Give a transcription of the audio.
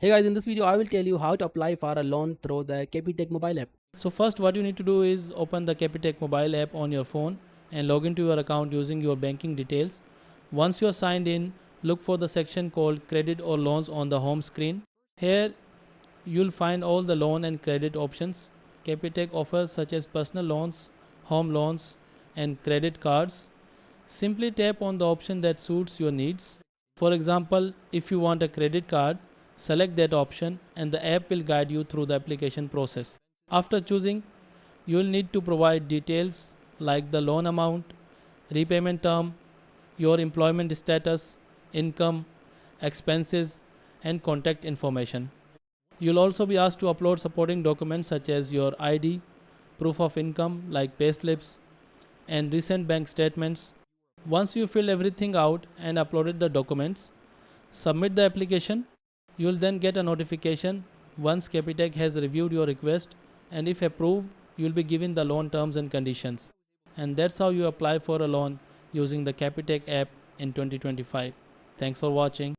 Hey guys, in this video I will tell you how to apply for a loan through the Capitec Mobile App. So first what you need to do is open the Capitec Mobile App on your phone and log into your account using your banking details. Once you are signed in, look for the section called Credit or Loans on the home screen. Here you'll find all the loan and credit options Capitec offers, such as personal loans, home loans and credit cards. Simply tap on the option that suits your needs. For example, if you want a credit card, select that option and the app will guide you through the application process. After choosing, you will need to provide details like the loan amount, repayment term, your employment status, income, expenses, and contact information. You'll also be asked to upload supporting documents such as your ID, proof of income like payslips, and recent bank statements. Once you fill everything out and uploaded the documents, submit the application. You will then get a notification once Capitec has reviewed your request, and if approved, you will be given the loan terms and conditions. And that's how you apply for a loan using the Capitec app in 2025. Thanks for watching.